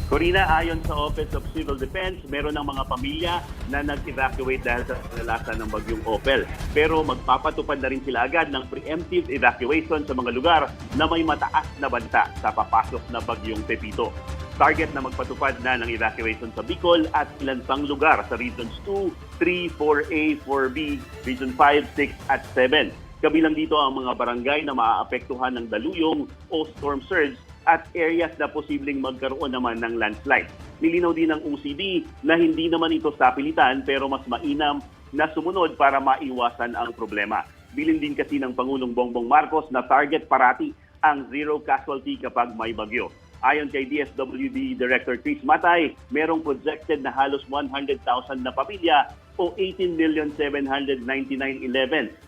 Corina, ayon sa Office of Civil Defense, meron ng mga pamilya na nag-evacuate dahil sa kalalasan ng bagyong Opel. Pero magpapatupad na rin sila agad ng preemptive evacuation sa mga lugar na may mataas na banta sa papasok na bagyong Pepito. Target na magpatupad na ng evacuation sa Bicol at ilan pang lugar sa Regions 2, 3, 4A, 4B, Region 5, 6 at 7. Kabilang dito ang mga barangay na maaapektuhan ng daluyong o storm surge at areas na posibleng magkaroon naman ng landslide. Nilinaw din ng OCD na hindi naman ito sapilitan pero mas mainam na sumunod para maiwasan ang problema. Bilin din kasi ng Pangulong Bongbong Marcos na target parati ang zero casualty kapag may bagyo. Ayon kay DSWD Director Chris Matay, merong projected na halos 100,000 na pamilya o 18,799,11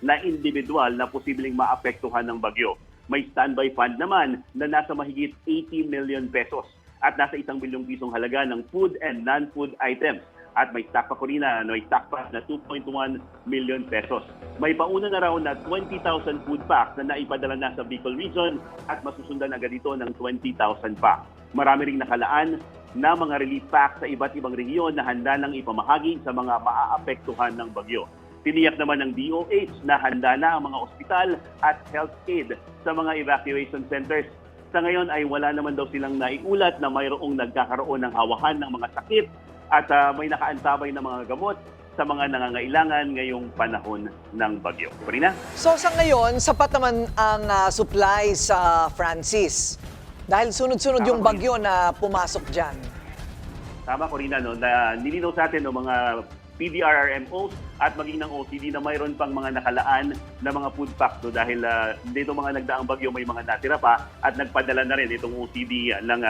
na individual na posibleng maapektuhan ng bagyo. May standby fund naman na nasa mahigit 80 million pesos at nasa 1 bilyong pisong halaga ng food and non-food items. At may stock pa ko rin may stock pa na 2.1 million pesos. May pauna na raw na 20,000 food packs na naipadala na sa Bicol Region at masusundan agad ito ng 20,000 packs. Marami ring nakalaan na mga relief packs sa iba't ibang rehiyon na handa nang ipamahagi sa mga maaapektuhan ng bagyo. Tiniyak naman ng DOH na handa na ang mga ospital at health aid sa mga evacuation centers. Sa ngayon ay wala naman daw silang naiulat na mayroong nagkakaroon ng hawahan ng mga sakit at may nakaantabay na mga gamot sa mga nangangailangan ngayong panahon ng bagyo. Corina? So sa ngayon, sapat naman ang supply sa Francis. Dahil sunod-sunod yung bagyo na pumasok dyan. Tama, Corina, no, na nilinaw sa atin ng mga PDRRMOs at maging ng OCD na mayroon pang mga nakalaan na mga food packs. No, dahil dito mga nagdaang bagyo may mga natira pa at nagpadala na rin itong OCD ng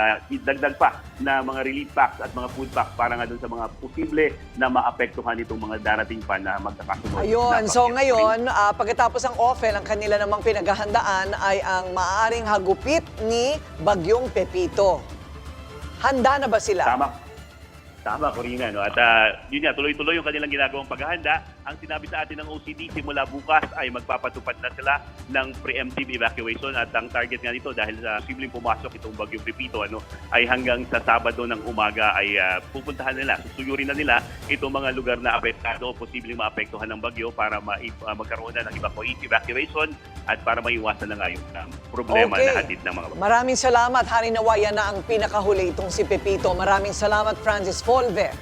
dagdag pa na mga relief packs at mga food packs para nga doon sa mga posible na maapektuhan itong mga darating pa na magkakasunod. Ayun, so ngayon, pagkatapos ang Opel, ang kanila namang pinaghahandaan ay ang maaaring hagupit ni Bagyong Pepito. Handa na ba sila? Tama, Corina. No? At yun nga, tuloy-tuloy yung kanilang ginagawang paghahanda. Ang sinabi sa atin ng OCD, simula bukas ay magpapatupad na sila ng preemptive evacuation. At ang target nga nito, dahil sa posibleng pumasok itong bagyong Pepito, ay hanggang sa Sabado ng umaga ay pupuntahan nila, susuyurin na nila itong mga lugar na apektado o posibleng maapektuhan ng bagyo para magkaroon na ng evacuation at para maiwasan na nga yung problema na hatid ng mga bagyo. Maraming salamat. Hari Nawayan na ang pinakahuli itong si Pepito. Maraming salamat, Francis Folver.